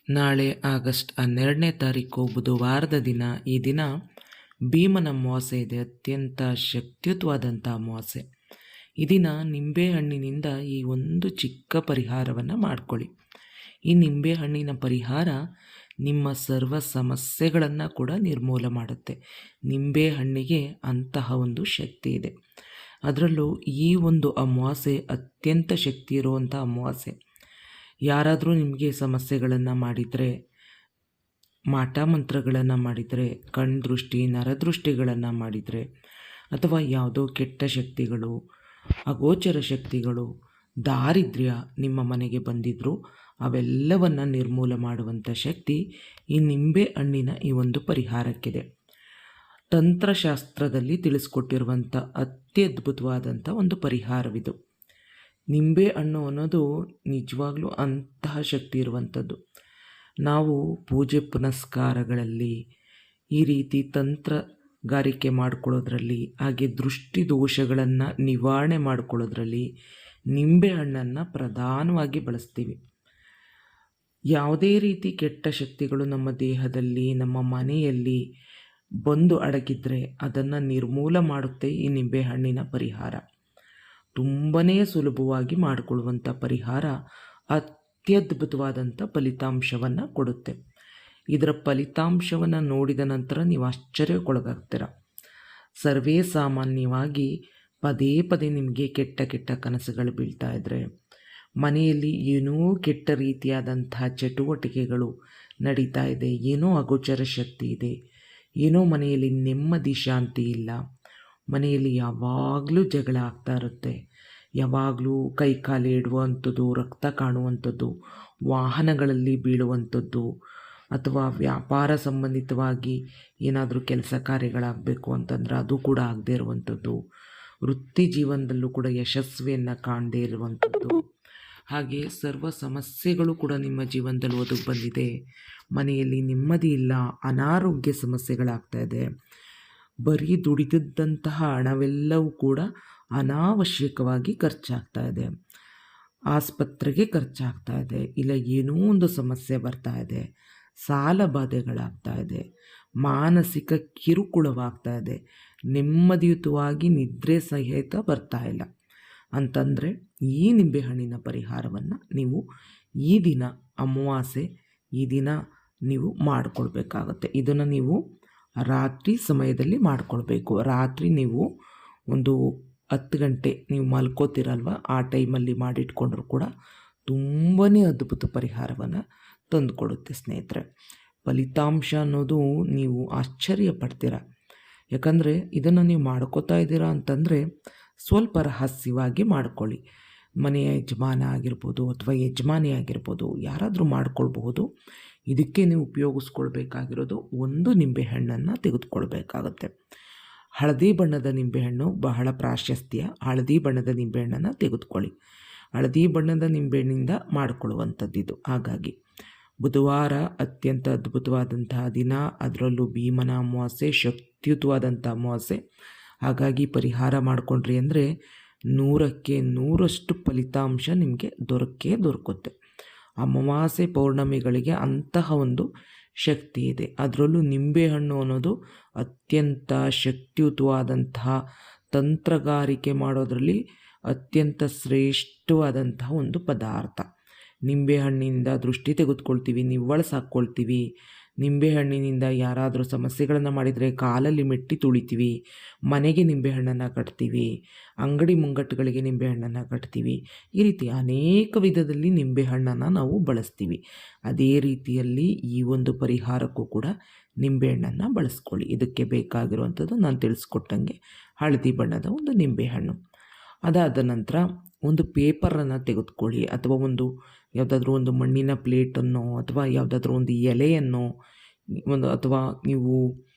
ನಾಳೆ ಆಗಸ್ಟ್ 12ನೇ ತಾರೀಕು ಬುಧವಾರದ ದಿನ. ಈ ದಿನ ಭೀಮನ ಅಮಾವಾಸ್ಯೆ ಇದೆ. ಅತ್ಯಂತ ಶಕ್ತಿಯುತವಾದಂಥ ಅಮಾವಾಸ್ಯೆ. ಈ ದಿನ ನಿಂಬೆಹಣ್ಣಿನಿಂದ ಈ ಒಂದು ಚಿಕ್ಕ ಪರಿಹಾರವನ್ನು ಮಾಡಿಕೊಳ್ಳಿ. ಈ ನಿಂಬೆಹಣ್ಣಿನ ಪರಿಹಾರ ನಿಮ್ಮ ಸರ್ವ ಸಮಸ್ಯೆಗಳನ್ನು ಕೂಡ ನಿರ್ಮೂಲ ಮಾಡುತ್ತೆ. ನಿಂಬೆಹಣ್ಣಿಗೆ ಅಂತಹ ಒಂದು ಶಕ್ತಿ ಇದೆ. ಅದರಲ್ಲೂ ಈ ಒಂದು ಅಮಾವಾಸ್ಯೆ ಅತ್ಯಂತ ಶಕ್ತಿ ಇರುವಂಥ ಅಮಾವಾಸ್ಯೆ. ಯಾರಾದರೂ ನಿಮಗೆ ಸಮಸ್ಯೆಗಳನ್ನು ಮಾಡಿದರೆ, ಮಾಟ ಮಂತ್ರಗಳನ್ನು ಮಾಡಿದರೆ, ಕಣ್ದೃಷ್ಟಿ ನರದೃಷ್ಟಿಗಳನ್ನು ಮಾಡಿದರೆ, ಅಥವಾ ಯಾವುದೋ ಕೆಟ್ಟ ಶಕ್ತಿಗಳು, ಅಗೋಚರ ಶಕ್ತಿಗಳು, ದಾರಿದ್ರ್ಯ ನಿಮ್ಮ ಮನೆಗೆ ಬಂದಿದ್ದರೂ ಅವೆಲ್ಲವನ್ನು ನಿರ್ಮೂಲ ಮಾಡುವಂಥ ಶಕ್ತಿ ಈ ನಿಂಬೆ ಹಣ್ಣಿನ ಈ ಒಂದು ಪರಿಹಾರಕ್ಕಿದೆ. ತಂತ್ರಶಾಸ್ತ್ರದಲ್ಲಿ ತಿಳಿಸ್ಕೊಟ್ಟಿರುವಂಥ ಅತ್ಯದ್ಭುತವಾದಂಥ ಒಂದು ಪರಿಹಾರವಿದು. ನಿಂಬೆ ಹಣ್ಣು ಅನ್ನೋದು ನಿಜವಾಗ್ಲೂ ಅಂತಹ ಶಕ್ತಿ ಇರುವಂಥದ್ದು. ಪೂಜೆ ಪುನಸ್ಕಾರಗಳಲ್ಲಿ ಈ ರೀತಿ ತಂತ್ರಗಾರಿಕೆ ಮಾಡ್ಕೊಳ್ಳೋದ್ರಲ್ಲಿ, ಹಾಗೆ ದೃಷ್ಟಿ ದೋಷಗಳನ್ನು ನಿವಾರಣೆ ಮಾಡ್ಕೊಳ್ಳೋದ್ರಲ್ಲಿ ನಿಂಬೆ ಹಣ್ಣನ್ನು ಪ್ರಧಾನವಾಗಿ ಬಳಸ್ತೀವಿ. ಯಾವುದೇ ರೀತಿ ಕೆಟ್ಟ ಶಕ್ತಿಗಳು ನಮ್ಮ ದೇಹದಲ್ಲಿ, ನಮ್ಮ ಮನೆಯಲ್ಲಿ ಬಂದು ಅಡಗಿದ್ರೆ ಅದನ್ನು ನಿರ್ಮೂಲ ಮಾಡುತ್ತೆ ಈ ನಿಂಬೆಹಣ್ಣಿನ ಪರಿಹಾರ. ತುಂಬಾ ಸುಲಭವಾಗಿ ಮಾಡಿಕೊಳ್ಳುವಂಥ ಪರಿಹಾರ ಅತ್ಯದ್ಭುತವಾದಂಥ ಫಲಿತಾಂಶವನ್ನು ಕೊಡುತ್ತೆ. ಇದರ ಫಲಿತಾಂಶವನ್ನು ನೋಡಿದ ನಂತರ ನೀವು ಆಶ್ಚರ್ಯಕ್ಕೊಳಗಾಗ್ತೀರ. ಸರ್ವೇ ಸಾಮಾನ್ಯವಾಗಿ ಪದೇ ಪದೇ ನಿಮಗೆ ಕೆಟ್ಟ ಕೆಟ್ಟ ಕನಸುಗಳು ಬೀಳ್ತಾ ಇದ್ದರೆ, ಮನೆಯಲ್ಲಿ ಏನೋ ಕೆಟ್ಟ ರೀತಿಯಾದಂತಹ ಚಟುವಟಿಕೆಗಳು ನಡೀತಾ ಇದೆ, ಏನೋ ಅಗೋಚರ ಶಕ್ತಿ ಇದೆ, ಏನೋ ಮನೆಯಲ್ಲಿ ನೆಮ್ಮದಿ ಶಾಂತಿ ಇಲ್ಲ, ಮನೆಯಲ್ಲಿ ಯಾವಾಗಲೂ ಜಗಳ ಆಗ್ತಾ ಇರುತ್ತೆ, ಯಾವಾಗಲೂ ಕೈಕಾಲು ಇಡುವಂಥದ್ದು, ರಕ್ತ ಕಾಣುವಂಥದ್ದು, ವಾಹನಗಳಲ್ಲಿ ಬೀಳುವಂಥದ್ದು, ಅಥವಾ ವ್ಯಾಪಾರ ಸಂಬಂಧಿತವಾಗಿ ಏನಾದರೂ ಕೆಲಸ ಕಾರ್ಯಗಳಾಗಬೇಕು ಅಂತಂದ್ರೆ ಅದು ಕೂಡ ಆಗದೇ ಇರುವಂಥದ್ದು, ವೃತ್ತಿ ಜೀವನದಲ್ಲೂ ಕೂಡ ಯಶಸ್ವಿಯನ್ನು ಕಾಣದೇ ಇರುವಂಥದ್ದು, ಹಾಗೆ ಸರ್ವ ಸಮಸ್ಯೆಗಳು ಕೂಡ ನಿಮ್ಮ ಜೀವನದಲ್ಲಿ ಒದಗಿ ಬಂದಿದೆ. ಮನೆಯಲ್ಲಿ ನೆಮ್ಮದಿ ಇಲ್ಲ, ಅನಾರೋಗ್ಯ ಸಮಸ್ಯೆಗಳಾಗ್ತಾ ಇದೆ, ಬರೀ ದುಡಿದಂತಹ ಹಣವೆಲ್ಲವೂ ಕೂಡ ಅನಾವಶ್ಯಕವಾಗಿ ಖರ್ಚಾಗ್ತಾ ಇದೆ, ಆಸ್ಪತ್ರೆಗೆ ಖರ್ಚಾಗ್ತಾ ಇದೆ, ಇಲ್ಲ ಏನೋ ಒಂದು ಸಮಸ್ಯೆ ಬರ್ತಾ ಇದೆ, ಸಾಲ ಬಾಧೆಗಳಾಗ್ತಾ ಇದೆ, ಮಾನಸಿಕ ಕಿರುಕುಳವಾಗ್ತಾ ಇದೆ, ನೆಮ್ಮದಿಯುತವಾಗಿ ನಿದ್ರೆ ಸಹಿತ ಬರ್ತಾ ಇಲ್ಲ ಅಂತಂದರೆ ಈ ನಿಂಬೆಹಣ್ಣಿನ ಪರಿಹಾರವನ್ನು ನೀವು ಈ ದಿನ ಅಮಾವಾಸ್ಯೆ ಈ ದಿನ ನೀವು ಮಾಡಿಕೊಳ್ಬೇಕಾಗತ್ತೆ. ಇದನ್ನು ನೀವು ರಾತ್ರಿ ಸಮಯದಲ್ಲಿ ಮಾಡಿಕೊಳ್ಬೇಕು. ರಾತ್ರಿ ನೀವು ಒಂದು 10 ಗಂಟೆ ನೀವು ಮಲ್ಕೋತಿರಲ್ವ, ಆ ಟೈಮಲ್ಲಿ ಮಾಡಿಟ್ಕೊಂಡ್ರೂ ಕೂಡ ತುಂಬಾ ಅದ್ಭುತ ಪರಿಹಾರವನ್ನು ತಂದುಕೊಡುತ್ತೆ ಸ್ನೇಹಿತರೆ. ಫಲಿತಾಂಶ ಅನ್ನೋದು ನೀವು ಆಶ್ಚರ್ಯ ಪಡ್ತೀರ. ಯಾಕಂದರೆ ಇದನ್ನು ನೀವು ಮಾಡ್ಕೋತಾ ಇದ್ದೀರಾ ಅಂತಂದರೆ ಸ್ವಲ್ಪ ರಹಸ್ಯವಾಗಿ ಮಾಡ್ಕೊಳ್ಳಿ. ಮನೆಯ ಯಜಮಾನ ಆಗಿರ್ಬೋದು ಅಥವಾ ಯಜಮಾನಿ ಆಗಿರ್ಬೋದು, ಯಾರಾದರೂ ಮಾಡ್ಕೊಳ್ಬಹುದು. ಇದಕ್ಕೆ ನೀವು ಉಪಯೋಗಿಸ್ಕೊಳ್ಬೇಕಾಗಿರೋದು ಒಂದು ನಿಂಬೆಹಣ್ಣನ್ನು ತೆಗೆದುಕೊಳ್ಬೇಕಾಗತ್ತೆ. ಹಳದಿ ಬಣ್ಣದ ನಿಂಬೆಹಣ್ಣು ಬಹಳ ಪ್ರಾಶಸ್ತ್ಯ. ಹಳದಿ ಬಣ್ಣದ ನಿಂಬೆಹಣ್ಣನ್ನು ತೆಗೆದುಕೊಳ್ಳಿ. ಹಳದಿ ಬಣ್ಣದ ನಿಂಬೆಹಣ್ಣಿಂದ ಮಾಡಿಕೊಳ್ಳುವಂಥದ್ದಿದು. ಹಾಗಾಗಿ ಬುಧವಾರ ಅತ್ಯಂತ ಅದ್ಭುತವಾದಂತಹ ದಿನ, ಅದರಲ್ಲೂ ಭೀಮನ ಅಮಾವಾಸ್ಯೆ, ಶಕ್ತಿಯುತವಾದಂಥ ಅಮಾವಾಸ್ಯೆ. ಹಾಗಾಗಿ ಪರಿಹಾರ ಮಾಡಿಕೊಂಡ್ರಿ ಅಂದರೆ 100ಕ್ಕೆ 100ರಷ್ಟು ಫಲಿತಾಂಶ ನಿಮಗೆ ದೊರಕುತ್ತೆ. ಅಮಾವಾಸ್ಯೆ ಪೌರ್ಣಮಿಗಳಿಗೆ ಅಂತಹ ಒಂದು ಶಕ್ತಿ ಇದೆ. ಅದರಲ್ಲೂ ನಿಂಬೆಹಣ್ಣು ಅನ್ನೋದು ಅತ್ಯಂತ ಶಕ್ತಿಯುತವಾದಂತಹ ತಂತ್ರಗಾರಿಕೆ ಮಾಡೋದರಲ್ಲಿ ಅತ್ಯಂತ ಶ್ರೇಷ್ಠವಾದಂತಹ ಒಂದು ಪದಾರ್ಥ. ನಿಂಬೆಹಣ್ಣಿನಿಂದ ದೃಷ್ಟಿ ತೆಗೆದುಕೊಳ್ತೀವಿ, ನಿವ್ವಳ ಸಾಕ್ಕೊಳ್ತೀವಿ. ನಿಂಬೆಹಣ್ಣಿನಿಂದ ಯಾರಾದರೂ ಸಮಸ್ಯೆಗಳನ್ನು ಮಾಡಿದರೆ ಕಾಲಲ್ಲಿ ಮೆಟ್ಟಿ ತುಳಿತೀವಿ, ಮನೆಗೆ ನಿಂಬೆಹಣ್ಣನ್ನು ಕಟ್ತೀವಿ, ಅಂಗಡಿ ಮುಂಗಟ್ಟುಗಳಿಗೆ ನಿಂಬೆಹಣ್ಣನ್ನು ಕಟ್ತೀವಿ. ಈ ರೀತಿ ಅನೇಕ ವಿಧದಲ್ಲಿ ನಿಂಬೆಹಣ್ಣನ್ನು ನಾವು ಬಳಸ್ತೀವಿ. ಅದೇ ರೀತಿಯಲ್ಲಿ ಈ ಒಂದು ಪರಿಹಾರಕ್ಕೂ ಕೂಡ ನಿಂಬೆಹಣ್ಣನ್ನು ಬಳಸ್ಕೊಳ್ಳಿ. ಇದಕ್ಕೆ ಬೇಕಾಗಿರುವಂಥದ್ದು ನಾನು ತಿಳಿಸ್ಕೊಟ್ಟಂಗೆ ಹಳದಿ ಬಣ್ಣದ ಒಂದು ನಿಂಬೆಹಣ್ಣು. ಅದಾದ ನಂತರ ಒಂದು ಪೇಪರನ್ನು ತೆಗೆದುಕೊಳ್ಳಿ, ಅಥವಾ ಯಾವುದಾದ್ರೂ ಒಂದು ಮಣ್ಣಿನ ಪ್ಲೇಟನ್ನು, ಅಥವಾ ಯಾವುದಾದ್ರೂ ಒಂದು ಎಲೆಯನ್ನು, ಅಥವಾ ನೀವು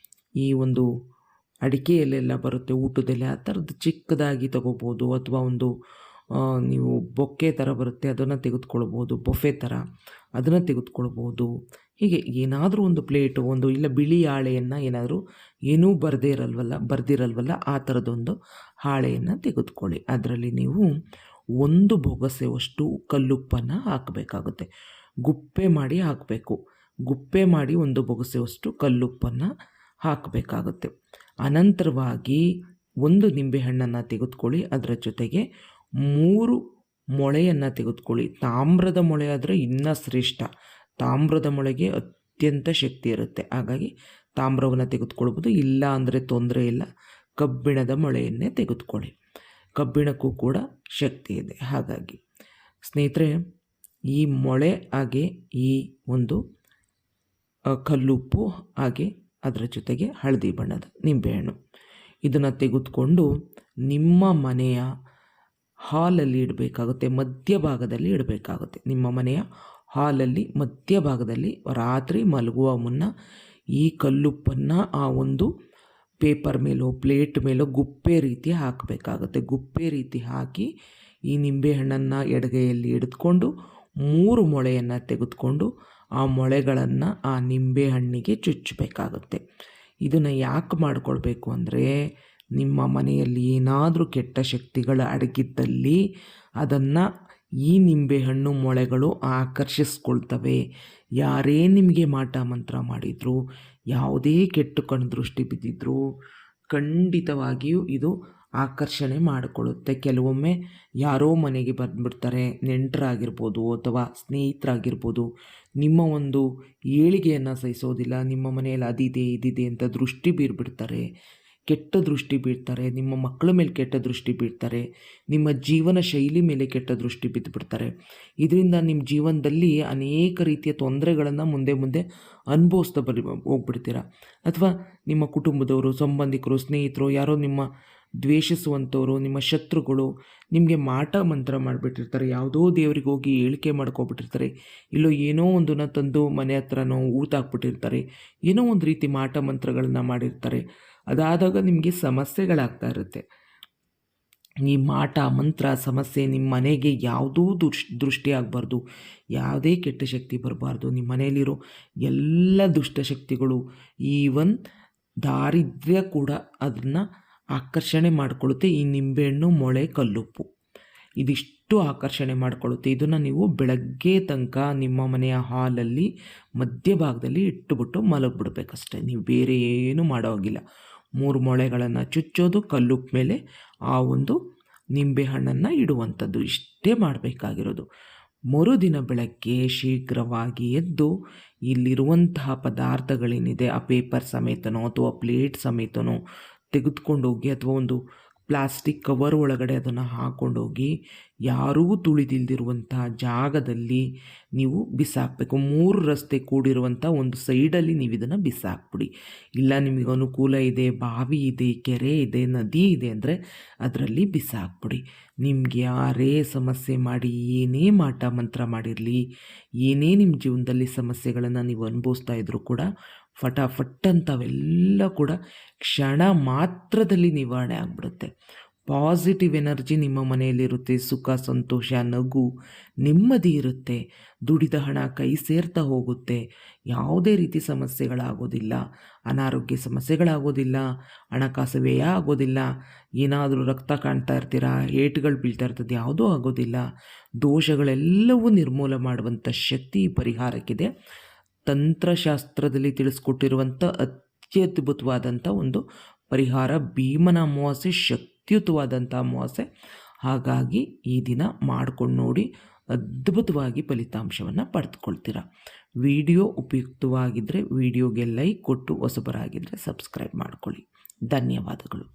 ಈ ಒಂದು ಅಡಿಕೆ ಎಲೆಲ್ಲ ಬರುತ್ತೆ, ಊಟದ ಎಲೆ, ಆ ಥರದ್ದು ಚಿಕ್ಕದಾಗಿ ತಗೋಬೋದು. ಅಥವಾ ನೀವು ಬೊಕ್ಕೆ ಥರ ಬರುತ್ತೆ, ಅದನ್ನು ತೆಗೆದುಕೊಳ್ಬೋದು. ಬೊಫೆ ಥರ ಅದನ್ನು ತೆಗೆದುಕೊಳ್ಬೋದು. ಹೀಗೆ ಏನಾದರೂ ಒಂದು ಪ್ಲೇಟು, ಇಲ್ಲ ಬಿಳಿ ಹಾಳೆಯನ್ನು, ಏನಾದರೂ ಏನೂ ಬರ್ದಿರಲ್ವಲ್ಲ ಆ ಥರದೊಂದು ಹಾಳೆಯನ್ನು ತೆಗೆದುಕೊಳ್ಳಿ. ಅದರಲ್ಲಿ ನೀವು 1 ಬೊಗಸೆಯಷ್ಟು ಕಲ್ಲುಪ್ಪನ್ನು ಹಾಕಬೇಕಾಗುತ್ತೆ. ಗುಪ್ಪೆ ಮಾಡಿ ಹಾಕಬೇಕು. ಗುಪ್ಪೆ ಮಾಡಿ ಒಂದು ಬೊಗಸೆಯಷ್ಟು ಕಲ್ಲುಪ್ಪನ್ನು ಹಾಕಬೇಕಾಗುತ್ತೆ. ಅನಂತರವಾಗಿ ಒಂದು ನಿಂಬೆಹಣ್ಣನ್ನು ತೆಗೆದುಕೊಳ್ಳಿ. ಅದರ ಜೊತೆಗೆ 3 ಮೊಳೆಯನ್ನು ತೆಗೆದುಕೊಳ್ಳಿ. ತಾಮ್ರದ ಮೊಳೆ ಆದರೆ ಇನ್ನೂ ಶ್ರೇಷ್ಠ. ತಾಮ್ರದ ಮೊಳೆಗೆ ಅತ್ಯಂತ ಶಕ್ತಿ ಇರುತ್ತೆ. ಹಾಗಾಗಿ ತಾಮ್ರವನ್ನು ತೆಗೆದುಕೊಳ್ಬೋದು. ಇಲ್ಲ ಅಂದರೆ ತೊಂದರೆ ಇಲ್ಲ, ಕಬ್ಬಿಣದ ಮೊಳೆಯನ್ನೇ ತೆಗೆದುಕೊಳ್ಳಿ. ಕಬ್ಬಿಣಕ್ಕೂ ಕೂಡ ಶಕ್ತಿ ಇದೆ. ಹಾಗಾಗಿ ಸ್ನೇಹಿತರೆ, ಈ ಮೊಳೆ ಹಾಗೆ ಈ ಒಂದು ಕಲ್ಲುಪ್ಪು ಹಾಗೆ ಅದರ ಜೊತೆಗೆ ಹಳದಿ ಬಣ್ಣದ ನಿಂಬೆಹಣ್ಣು ಇದನ್ನು ತೆಗೆದುಕೊಂಡು ನಿಮ್ಮ ಮನೆಯ ಹಾಲಲ್ಲಿ ಇಡಬೇಕಾಗುತ್ತೆ. ಮಧ್ಯಭಾಗದಲ್ಲಿ ಇಡಬೇಕಾಗುತ್ತೆ. ನಿಮ್ಮ ಮನೆಯ ಹಾಲಲ್ಲಿ ಮಧ್ಯಭಾಗದಲ್ಲಿ ರಾತ್ರಿ ಮಲಗುವ ಮುನ್ನ ಈ ಕಲ್ಲುಪ್ಪನ್ನು ಆ ಒಂದು ಪೇಪರ್ ಮೇಲೋ ಪ್ಲೇಟ್ ಮೇಲೋ ಗುಪ್ಪೆ ರೀತಿ ಹಾಕಬೇಕಾಗುತ್ತೆ. ಗುಪ್ಪೆ ರೀತಿ ಹಾಕಿ ಈ ನಿಂಬೆಹಣ್ಣನ್ನು ಎಡಗೈಯಲ್ಲಿ ಹಿಡಿದುಕೊಂಡು 3 ಮೊಳೆಯನ್ನು ತೆಗೆದುಕೊಂಡು ಆ ಮೊಳೆಗಳನ್ನು ಆ ನಿಂಬೆಹಣ್ಣಿಗೆ ಚುಚ್ಚಬೇಕಾಗುತ್ತೆ. ಇದನ್ನು ಯಾಕೆ ಮಾಡಿಕೊಳ್ಬೇಕು ಅಂದರೆ, ನಿಮ್ಮ ಮನೆಯಲ್ಲಿ ಏನಾದರೂ ಕೆಟ್ಟ ಶಕ್ತಿಗಳು ಅಡಗಿದ್ದಲ್ಲಿ ಅದನ್ನು ಈ ನಿಂಬೆಹಣ್ಣು ಮೊಳೆಗಳು ಆಕರ್ಷಿಸ್ಕೊಳ್ತವೆ. ಯಾರೇ ನಿಮಗೆ ಮಾಟ ಮಂತ್ರ ಮಾಡಿದರೂ, ಯಾವುದೇ ಕೆಟ್ಟ ಕಣ್ದೃಷ್ಟಿ ಬಿದ್ದಿದ್ರೂ ಖಂಡಿತವಾಗಿಯೂ ಇದು ಆಕರ್ಷಣೆ ಮಾಡಿಕೊಳ್ಳುತ್ತೆ. ಕೆಲವೊಮ್ಮೆ ಯಾರೋ ಮನೆಗೆ ಬಂದುಬಿಡ್ತಾರೆ, ನೆಂಟರಾಗಿರ್ಬೋದು ಅಥವಾ ಸ್ನೇಹಿತರಾಗಿರ್ಬೋದು. ನಿಮ್ಮ ಒಂದು ಏಳಿಗೆಯನ್ನು ಸಹಿಸೋದಿಲ್ಲ. ನಿಮ್ಮ ಮನೆಯಲ್ಲಿ ಅದಿದೆ ಇದಿದೆ ಅಂತ ದೃಷ್ಟಿ ಬೀರ್ಬಿಡ್ತಾರೆ, ಕೆಟ್ಟ ದೃಷ್ಟಿ ಬೀಳ್ತಾರೆ. ನಿಮ್ಮ ಮಕ್ಕಳ ಮೇಲೆ ಕೆಟ್ಟ ದೃಷ್ಟಿ ಬೀಳ್ತಾರೆ. ನಿಮ್ಮ ಜೀವನ ಶೈಲಿ ಮೇಲೆ ಕೆಟ್ಟ ದೃಷ್ಟಿ ಬಿದ್ದುಬಿಡ್ತಾರೆ. ಇದರಿಂದ ನಿಮ್ಮ ಜೀವನದಲ್ಲಿ ಅನೇಕ ರೀತಿಯ ತೊಂದರೆಗಳನ್ನು ಮುಂದೆ ಮುಂದೆ ಅನುಭವಿಸ್ತಾ ಹೋಗ್ಬಿಡ್ತೀರ. ಅಥವಾ ನಿಮ್ಮ ಕುಟುಂಬದವರು, ಸಂಬಂಧಿಕರು, ಸ್ನೇಹಿತರು, ಯಾರೋ ನಿಮ್ಮ ದ್ವೇಷಿಸುವಂಥವ್ರು, ನಿಮ್ಮ ಶತ್ರುಗಳು ನಿಮಗೆ ಮಾಟ ಮಂತ್ರ ಮಾಡಿಬಿಟ್ಟಿರ್ತಾರೆ. ಯಾವುದೋ ದೇವರಿಗೆ ಹೋಗಿ ಹೇಳಿಕೆ ಮಾಡ್ಕೊಬಿಟ್ಟಿರ್ತಾರೆ. ಇಲ್ಲೋ ಏನೋ ಒಂದನ್ನು ತಂದು ಮನೆ ಹತ್ರನೋ ಊತಾಕ್ಬಿಟ್ಟಿರ್ತಾರೆ. ಏನೋ ಒಂದು ರೀತಿ ಮಾಟ ಮಂತ್ರಗಳನ್ನು ಮಾಡಿರ್ತಾರೆ. ಅದಾದಾಗ ನಿಮಗೆ ಸಮಸ್ಯೆಗಳಾಗ್ತಾ ಇರುತ್ತೆ. ಈ ಮಾಟ ಮಂತ್ರ ಸಮಸ್ಯೆ ನಿಮ್ಮ ಮನೆಗೆ ಯಾವುದೂ ದೃಷ್ಟಿ ಆಗಬಾರ್ದು, ಯಾವುದೇ ಕೆಟ್ಟ ಶಕ್ತಿ ಬರಬಾರ್ದು. ನಿಮ್ಮ ಮನೆಯಲ್ಲಿರೋ ಎಲ್ಲ ದುಷ್ಟಶಕ್ತಿಗಳು, ಈವನ್ ದಾರಿದ್ರ್ಯ ಕೂಡ ಅದನ್ನು ಆಕರ್ಷಣೆ ಮಾಡಿಕೊಳ್ಳುತ್ತೆ. ಈ ನಿಂಬೆಹಣ್ಣು, ಮೊಳೆ, ಕಲ್ಲುಪ್ಪು ಇದಿಷ್ಟು ಆಕರ್ಷಣೆ ಮಾಡಿಕೊಳ್ಳುತ್ತೆ. ಇದನ್ನು ನೀವು ಬೆಳಗ್ಗೆ ತನಕ ನಿಮ್ಮ ಮನೆಯ ಹಾಲಲ್ಲಿ ಮಧ್ಯಭಾಗದಲ್ಲಿ ಇಟ್ಟುಬಿಟ್ಟು ಮಲಗಿಬಿಡ್ಬೇಕಷ್ಟೆ. ನೀವು ಬೇರೆ ಏನೂ ಮಾಡೋ ಹಾಗಿಲ್ಲ. 3 ಮೊಳೆಗಳನ್ನು ಚುಚ್ಚೋದು, ಕಲ್ಲುಪ್ಪು ಮೇಲೆ ಆ ಒಂದು ನಿಂಬೆಹಣ್ಣನ್ನು ಇಡುವಂಥದ್ದು. ಇಷ್ಟೇ ಮಾಡಬೇಕಾಗಿರೋದು. ಮರುದಿನ ಬೆಳಗ್ಗೆ ಶೀಘ್ರವಾಗಿ ಎದ್ದು ಇಲ್ಲಿರುವಂತಹ ಪದಾರ್ಥಗಳೇನಿದೆ ಆ ಪೇಪರ್ ಸಮೇತನೋ ಅಥವಾ ಪ್ಲೇಟ್ ಸಮೇತನೋ ತೆಗೆದುಕೊಂಡೋಗಿ, ಅಥವಾ ಒಂದು ಪ್ಲಾಸ್ಟಿಕ್ ಕವರ್ ಒಳಗಡೆ ಅದನ್ನು ಹಾಕ್ಕೊಂಡೋಗಿ ಯಾರೂ ತುಳಿದಿಲ್ದಿರುವಂತಹ ಜಾಗದಲ್ಲಿ ನೀವು ಬಿಸಾಕಬೇಕು. 3 ರಸ್ತೆ ಕೂಡಿರುವಂಥ ಒಂದು ಸೈಡಲ್ಲಿ ನೀವು ಇದನ್ನು ಬಿಸಾಕ್ಬಿಡಿ. ಇಲ್ಲ ನಿಮಗೆ ಅನುಕೂಲ ಇದೆ, ಬಾವಿ ಇದೆ, ಕೆರೆ ಇದೆ, ನದಿ ಇದೆ ಅಂದರೆ ಅದರಲ್ಲಿ ಬಿಸಾಕ್ಬಿಡಿ. ನಿಮಗೆ ಯಾರೇ ಸಮಸ್ಯೆ ಮಾಡಿ, ಏನೇ ಮಾಟ ಮಂತ್ರ ಮಾಡಿರಲಿ, ಏನೇ ನಿಮ್ಮ ಜೀವನದಲ್ಲಿ ಸಮಸ್ಯೆಗಳನ್ನು ನೀವು ಅನುಭವಿಸ್ತಾ ಇದ್ರೂ ಕೂಡ ಫಟಾಫಟ್ ಅಂತವೆಲ್ಲ ಕೂಡ ಕ್ಷಣ ಮಾತ್ರದಲ್ಲಿ ನಿವಾರಣೆ ಆಗಿಬಿಡುತ್ತೆ. ಪಾಸಿಟಿವ್ ಎನರ್ಜಿ ನಿಮ್ಮ ಮನೆಯಲ್ಲಿರುತ್ತೆ. ಸುಖ, ಸಂತೋಷ, ನಗು, ನೆಮ್ಮದಿ ಇರುತ್ತೆ. ದುಡಿದ ಹಣ ಕೈ ಸೇರ್ತಾ ಹೋಗುತ್ತೆ. ಯಾವುದೇ ರೀತಿ ಸಮಸ್ಯೆಗಳಾಗೋದಿಲ್ಲ. ಅನಾರೋಗ್ಯ ಸಮಸ್ಯೆಗಳಾಗೋದಿಲ್ಲ. ಹಣಕಾಸು ವ್ಯಯ ಆಗೋದಿಲ್ಲ. ಏನಾದರೂ ರಕ್ತ ಕಾಣ್ತಾ ಇರ್ತೀರಾ, ಏಟುಗಳು ಬೀಳ್ತಾ ಇರ್ತದೆ, ಯಾವುದೂ ಆಗೋದಿಲ್ಲ. ದೋಷಗಳೆಲ್ಲವೂ ನಿರ್ಮೂಲ ಮಾಡುವಂಥ ಶಕ್ತಿ ಈ ಪರಿಹಾರಕ್ಕಿದೆ. ತಂತ್ರಶಾಸ್ತ್ರದಲ್ಲಿ ತಿಳಿಸ್ಕೊಟ್ಟಿರುವಂಥ ಅತ್ಯದ್ಭುತವಾದಂಥ ಒಂದು ಪರಿಹಾರ. ಭೀಮನ ಅಮಾವಾಸ್ಯೆ ಶಕ್ತಿಯುತವಾದಂಥ ಅಮಾವಾಸ್ಯೆ. ಹಾಗಾಗಿ ಈ ದಿನ ಮಾಡ್ಕೊಂಡು ನೋಡಿ, ಅದ್ಭುತವಾಗಿ ಫಲಿತಾಂಶವನ್ನು ಪಡೆದುಕೊಳ್ತೀರ. ವಿಡಿಯೋ ಉಪಯುಕ್ತವಾಗಿದ್ದರೆ ವಿಡಿಯೋಗೆ ಲೈಕ್ ಕೊಟ್ಟು, ಹೊಸಬರಾಗಿದ್ದರೆ ಸಬ್ಸ್ಕ್ರೈಬ್ ಮಾಡ್ಕೊಳ್ಳಿ. ಧನ್ಯವಾದಗಳು.